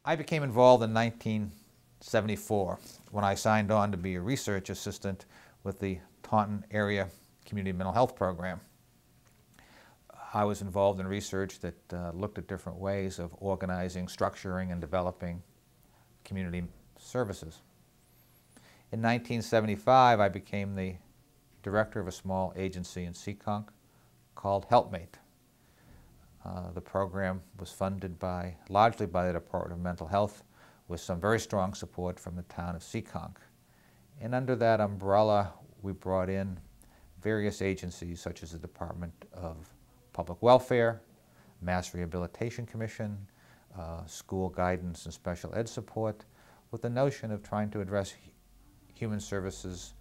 I became involved in 1974 when I signed on to be a research assistant with the Taunton Area Community Mental Health Program. I was involved in research that looked at different ways of organizing, structuring, and developing community services. In 1975, I became the director of a small agency in Seekonk called Helpmate. The program was funded largely by the Department of Mental Health, with some very strong support from the town of Seekonk. And under that umbrella, we brought in various agencies such as the Department of Public Welfare, Mass Rehabilitation Commission, School Guidance and Special Ed Support, with the notion of trying to address human services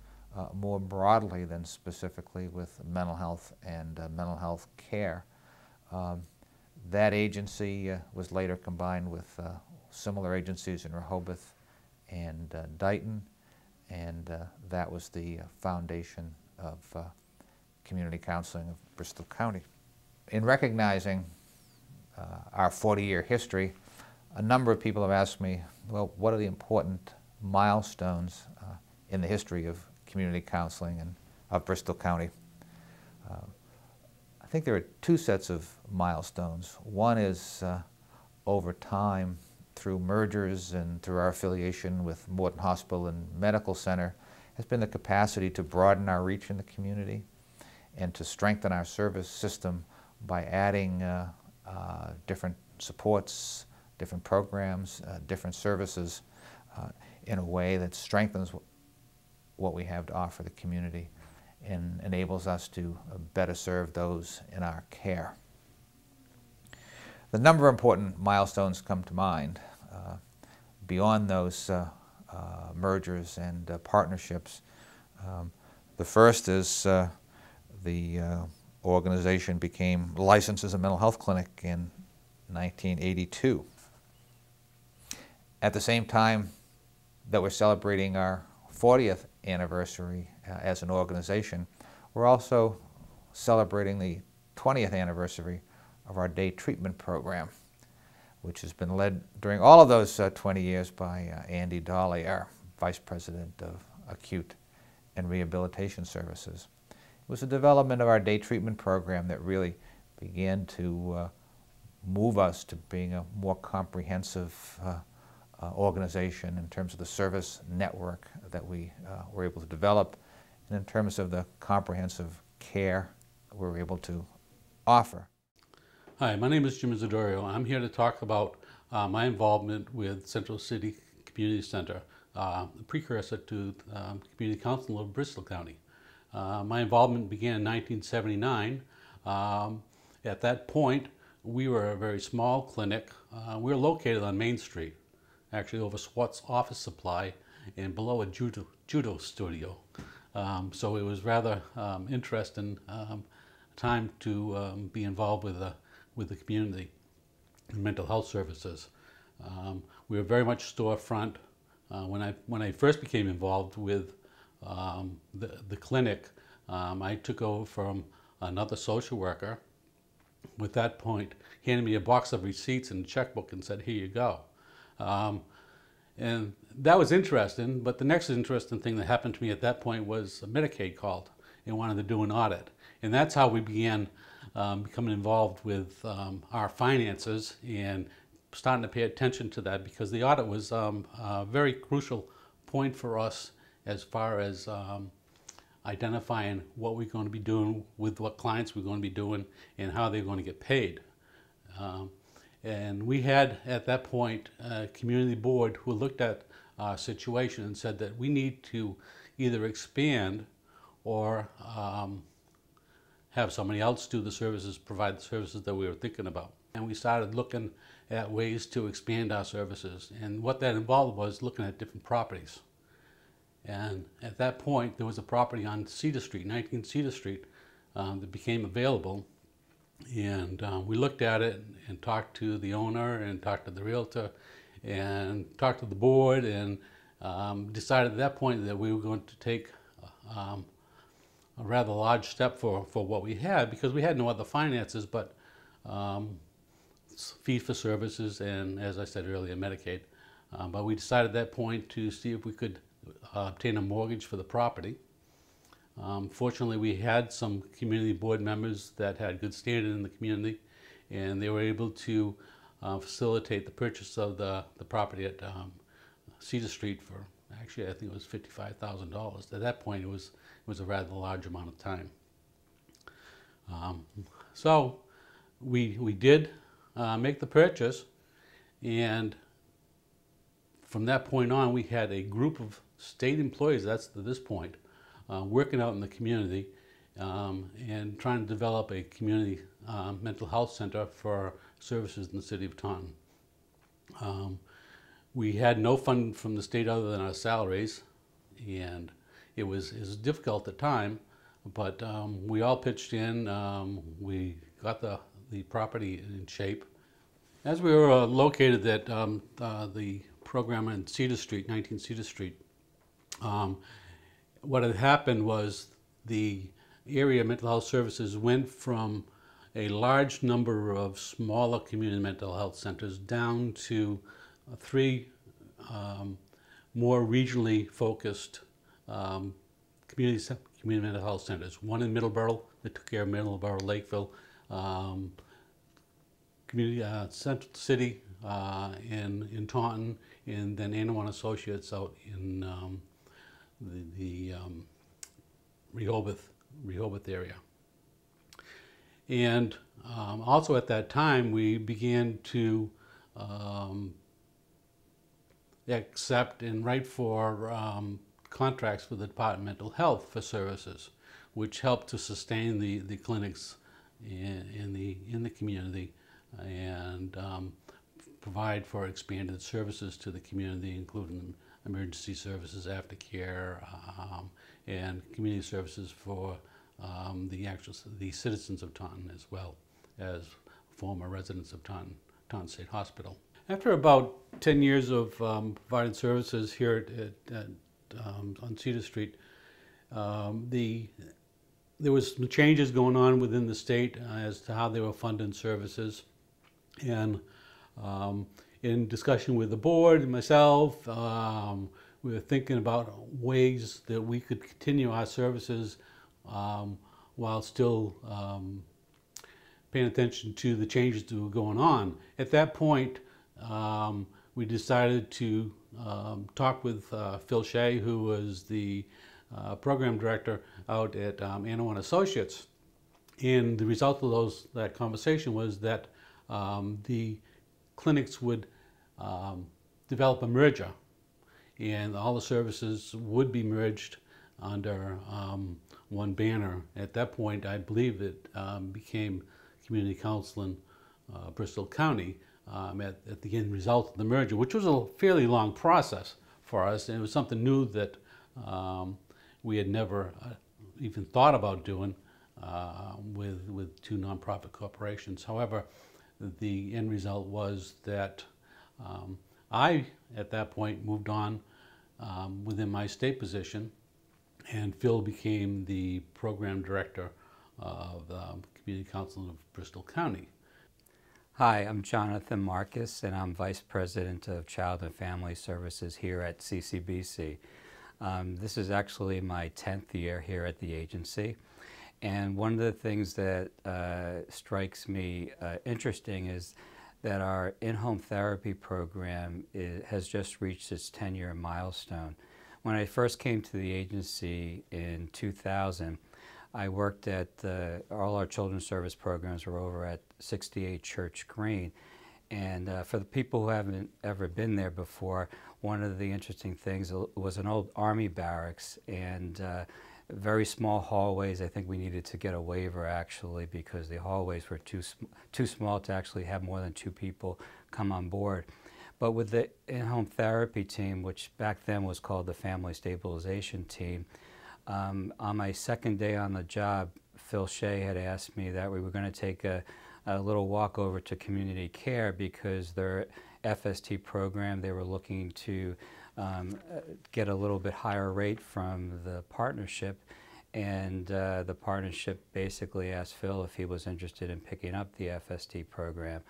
more broadly than specifically with mental health and mental health care. That agency was later combined with similar agencies in Rehoboth and Dighton, and that was the foundation of community counseling of Bristol County. In recognizing our 40-year history, a number of people have asked me, well, what are the important milestones in the history of community counseling and of Bristol County? I think there are two sets of milestones. One is over time, through mergers and through our affiliation with Morton Hospital and Medical Center, has been the capacity to broaden our reach in the community and to strengthen our service system by adding different supports, different programs, different services in a way that strengthens what we have to offer the community and enables us to better serve those in our care. The number of important milestones come to mind beyond those mergers and partnerships. The first is the organization became licensed as a mental health clinic in 1982. At the same time that we're celebrating our 40th anniversary as an organization, we're also celebrating the 20th anniversary of our day treatment program, which has been led during all of those 20 years by Andy Dolly, our Vice President of Acute and Rehabilitation Services. It was the development of our day treatment program that really began to move us to being a more comprehensive organization in terms of the service network that we were able to develop and in terms of the comprehensive care we were able to offer. Hi, my name is Jim Isidorio. I'm here to talk about my involvement with Central City Community Center, the precursor to Community Council of Bristol County. My involvement began in 1979. At that point, we were a very small clinic. We were located on Main Street, actually over Swart's Office Supply and below a judo studio. So it was rather interesting time to be involved with the community and mental health services. We were very much storefront. When I first became involved with the clinic, I took over from another social worker. With that point, handed me a box of receipts and a checkbook and said, "Here you go." And that was interesting, but the next interesting thing that happened to me at that point was Medicaid called and wanted to do an audit. And that's how we began becoming involved with our finances and starting to pay attention to that, because the audit was a very crucial point for us as far as identifying what we're going to be doing with what clients we're going to be doing and how they're going to get paid. And we had at that point a community board who looked at our situation and said that we need to either expand or have somebody else do the services, provide the services that we were thinking about. And we started looking at ways to expand our services. And what that involved was looking at different properties. And at that point, there was a property on Cedar Street, 19 Cedar Street, that became available. And we looked at it and talked to the owner and talked to the realtor and talked to the board and decided at that point that we were going to take a rather large step for what we had, because we had no other finances, but fee for services and, as I said earlier, Medicaid. But we decided at that point to see if we could obtain a mortgage for the property. Fortunately, we had some community board members that had good standing in the community, and they were able to facilitate the purchase of the property at Cedar Street for, actually, I think it was $55,000. At that point, it was a rather large amount of time. So we did make the purchase, and from that point on, we had a group of state employees, that's to this point, working out in the community and trying to develop a community mental health center for services in the city of Taunton. We had no fund from the state other than our salaries, and it was difficult at the time, but we all pitched in. We got the property in shape. As we were located at the program on Cedar Street, 19 Cedar Street, what had happened was the area mental health services went from a large number of smaller community mental health centers down to three more regionally focused community mental health centers. One in Middleborough that took care of Middleborough, Lakeville, community Central City in Taunton, and then Anawan Associates out in the Rehoboth area. And also at that time, we began to accept and write for contracts with the Department of Mental Health for services, which helped to sustain the clinics in the community and provide for expanded services to the community, including emergency services, aftercare, and community services for the citizens of Taunton, as well as former residents of Taunton State Hospital. After about 10 years of providing services here on Cedar Street, there was some changes going on within the state as to how they were funding services, and in discussion with the board and myself, we were thinking about ways that we could continue our services while still paying attention to the changes that were going on. At that point, we decided to talk with Phil Shea, who was the program director out at Anawan Associates. And the result of that conversation was that the clinics would develop a merger, and all the services would be merged under one banner. At that point, I believe it became Community Counseling Bristol County at the end result of the merger, which was a fairly long process for us, and it was something new that we had never even thought about doing with two nonprofit corporations. However, the end result was that I, at that point, moved on within my state position, and Phil became the program director of Community Counseling of Bristol County. Hi, I'm Jonathan Marcus, and I'm Vice President of Child and Family Services here at CCBC. This is actually my 10th year here at the agency, and one of the things that strikes me interesting is that our in-home therapy program has just reached its 10-year milestone. When I first came to the agency in 2000, I worked at all our children's service programs were over at 68 Church Green. And for the people who haven't ever been there before, one of the interesting things was an old Army barracks, and very small hallways. I think we needed to get a waiver actually because the hallways were too small to actually have more than 2 people come on board. But with the in-home therapy team, which back then was called the Family Stabilization Team, on my second day on the job, Phil Shea had asked me that we were going to take a little walk over to community care because their FST program, they were looking to get a little bit higher rate from the partnership, and the partnership basically asked Phil if he was interested in picking up the FST program.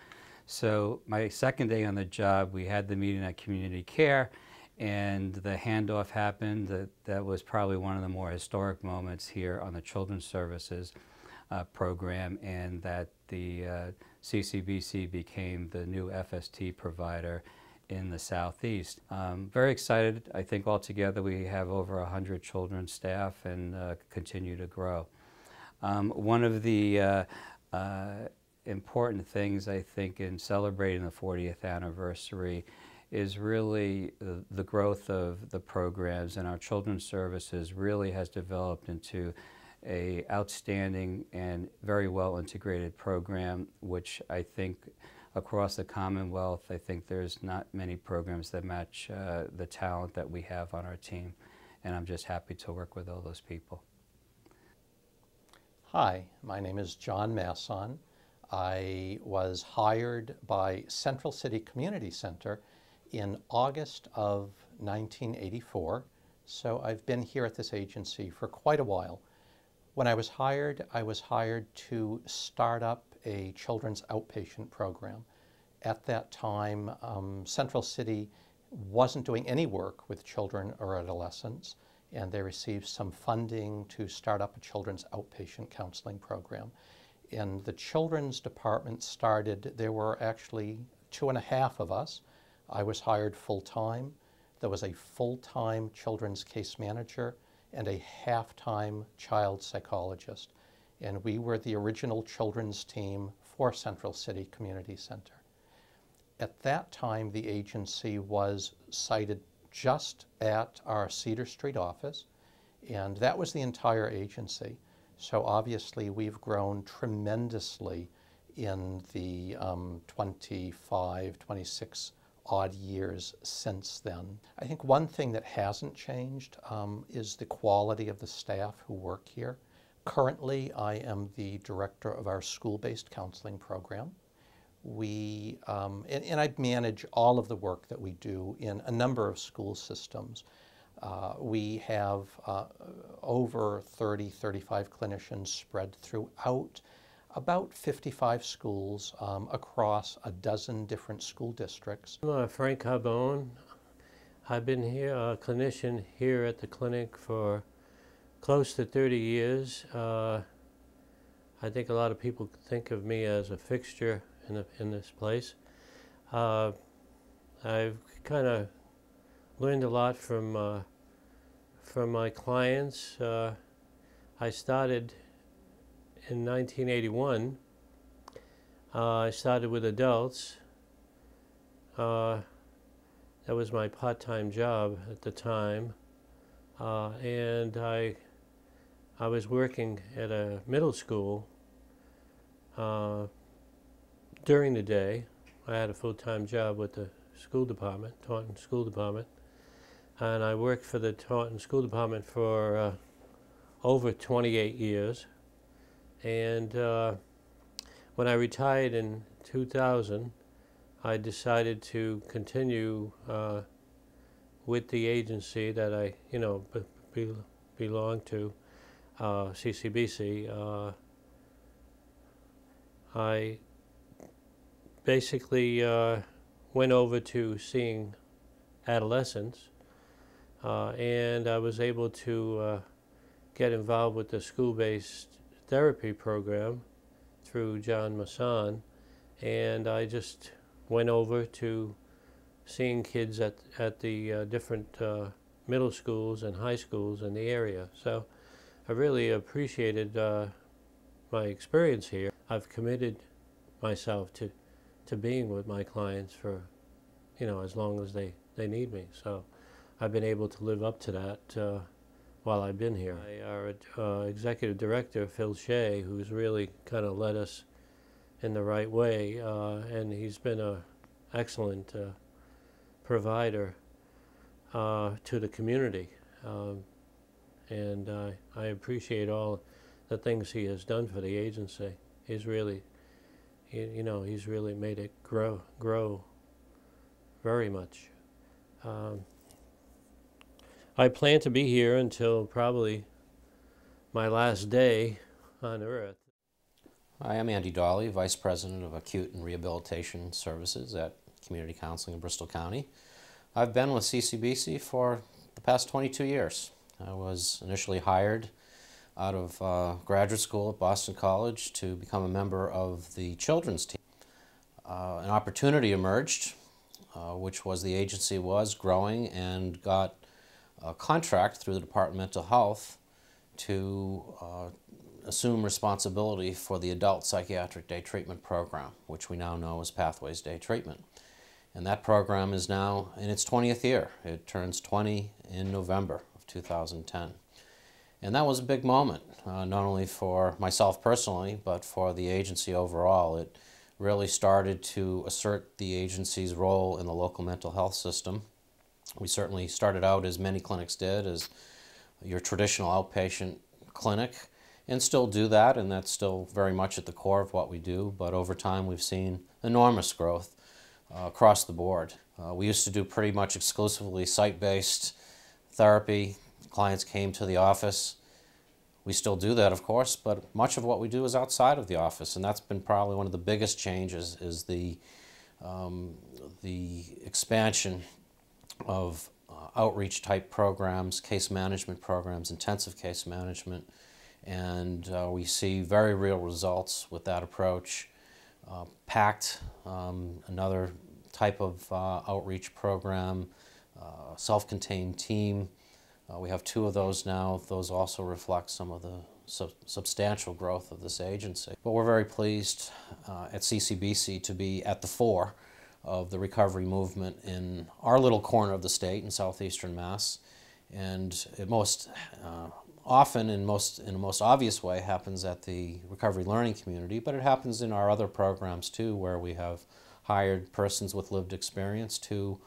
So my second day on the job, we had the meeting at community care, and the handoff happened. That was probably one of the more historic moments here on the Children's Services program, and that the CCBC became the new FST provider in the Southeast. Very excited. I think altogether we have over 100 children's staff and continue to grow. One of the important things, I think, in celebrating the 40th anniversary is really the growth of the programs, and our children's services really has developed into a outstanding and very well integrated program, which I think across the Commonwealth, I think there's not many programs that match the talent that we have on our team, and I'm just happy to work with all those people. Hi, my name is John Masson. I was hired by Central City Community Center in August of 1984, so I've been here at this agency for quite a while. When I was hired to start up a children's outpatient program. At that time, Central City wasn't doing any work with children or adolescents, and they received some funding to start up a children's outpatient counseling program. And the children's department started, there were actually 2.5 of us. I was hired full-time. There was a full-time children's case manager and a half-time child psychologist. And we were the original children's team for Central City Community Center. At that time, the agency was sited just at our Cedar Street office, and that was the entire agency. So obviously we've grown tremendously in the 25, 26 odd years since then. I think one thing that hasn't changed is the quality of the staff who work here. Currently, I am the director of our school-based counseling program. And I manage all of the work that we do in a number of school systems. We have over 30, 35 clinicians spread throughout about 55 schools across a dozen different school districts. I'm Frank Carbone. I've been here, a clinician here at the clinic for close to 30 years. I think a lot of people think of me as a fixture in this place. I've kind of learned a lot from my clients. I started in 1981. I started with adults. That was my part-time job at the time, and I was working at a middle school during the day. I had a full-time job with the school department, Taunton School Department, and I worked for the Taunton School Department for over 28 years. And when I retired in 2000, I decided to continue with the agency that I, belong to, CCBC. I basically went over to seeing adolescents, and I was able to get involved with the school-based therapy program through John Masson, and I just went over to seeing kids at the different middle schools and high schools in the area. So I really appreciated my experience here. I've committed myself to being with my clients for, as long as they need me. So I've been able to live up to that while I've been here. Our executive director, Phil Shea, who's really kind of led us in the right way, and he's been an excellent provider to the community. And I appreciate all the things he has done for the agency. He's really, he's really made it grow very much. I plan to be here until probably my last day on Earth. Hi, I'm Andy Dawley, Vice President of Acute and Rehabilitation Services at Community Counseling in Bristol County. I've been with CCBC for the past 22 years. I was initially hired out of graduate school at Boston College to become a member of the children's team. An opportunity emerged, which was the agency was growing and got a contract through the Department of Mental Health to assume responsibility for the adult psychiatric day treatment program, which we now know as Pathways Day Treatment. And that program is now in its 20th year. It turns 20 in November of 2010. And that was a big moment, not only for myself personally, but for the agency overall. It really started to assert the agency's role in the local mental health system. We certainly started out, as many clinics did, as your traditional outpatient clinic, and still do that, and that's still very much at the core of what we do. But over time we've seen enormous growth across the board. We used to do pretty much exclusively site-based therapy. Clients came to the office. We still do that, of course, but much of what we do is outside of the office, and that's been probably one of the biggest changes, is the expansion of outreach type programs, case management programs, intensive case management, and we see very real results with that approach. PACT, another type of outreach program, self-contained team. We have 2 of those now. Those also reflect some of the substantial growth of this agency. But we're very pleased at CCBC to be at the fore of the recovery movement in our little corner of the state in southeastern Mass. And it most often, in the most obvious way, happens at the recovery learning community, but it happens in our other programs too, where we have hired persons with lived experience to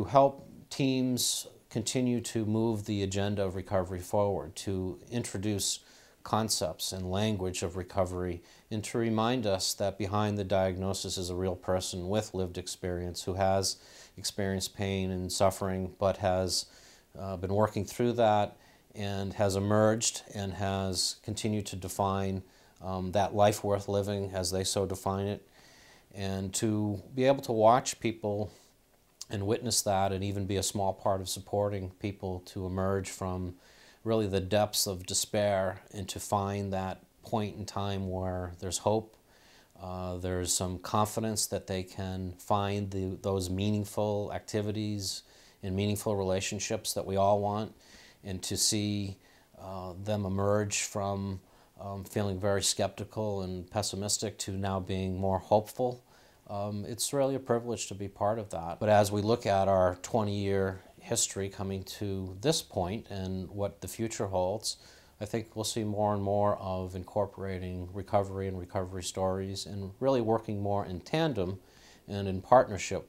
help teams continue to move the agenda of recovery forward, to introduce concepts and language of recovery, and to remind us that behind the diagnosis is a real person with lived experience who has experienced pain and suffering, but has been working through that and has emerged and has continued to define that life worth living as they so define it. And to be able to watch people and witness that, and even be a small part of supporting people to emerge from really the depths of despair and to find that point in time where there's hope, there's some confidence that they can find those meaningful activities and meaningful relationships that we all want, and to see them emerge from feeling very skeptical and pessimistic to now being more hopeful. It's really a privilege to be part of that. But as we look at our 20-year history coming to this point and what the future holds, I think we'll see more and more of incorporating recovery and recovery stories and really working more in tandem and in partnership.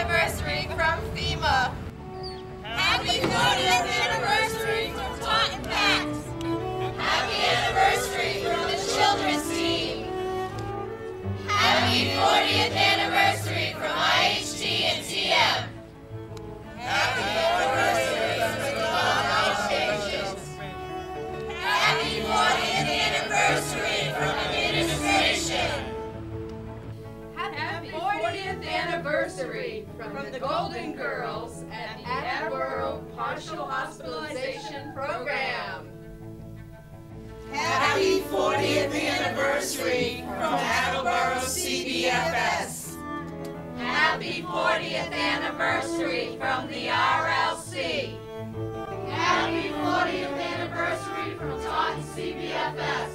anniversary from FEMA. Happy 40th anniversary from Taunton Pact. Happy anniversary from the children's team. Happy 40th anniversary from IHG and TM. Happy anniversary from the organizations. Happy 40th anniversary from administration. Happy 40th anniversary from the Golden Girls at the Attleboro Partial Hospitalization Program. Happy 40th anniversary from Attleboro CBFS. Happy 40th anniversary from the RLC. Happy 40th anniversary from Taunton CBFS.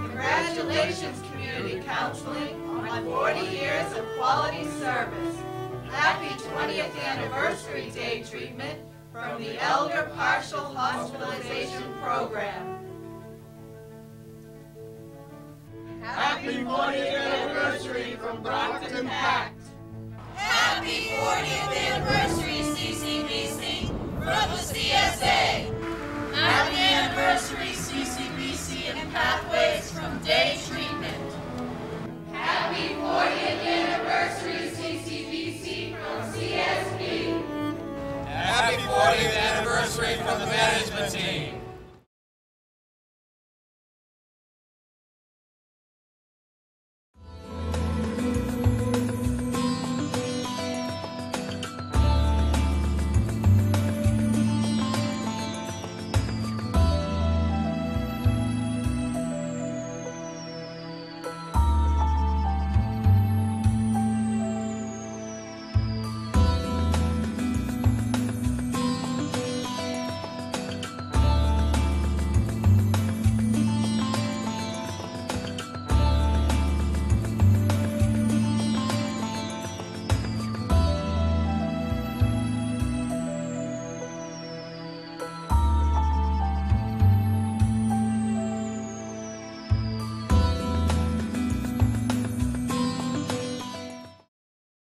Congratulations, Community Counseling, on 40 years of quality service. Happy 20th Anniversary Day treatment from the Elder Partial Hospitalization Program. Happy 40th Anniversary from Brockton Pact. Happy 40th Anniversary CCBC from the CSA. Happy Anniversary CCBC and Pathways from Day Treatment. Happy 40th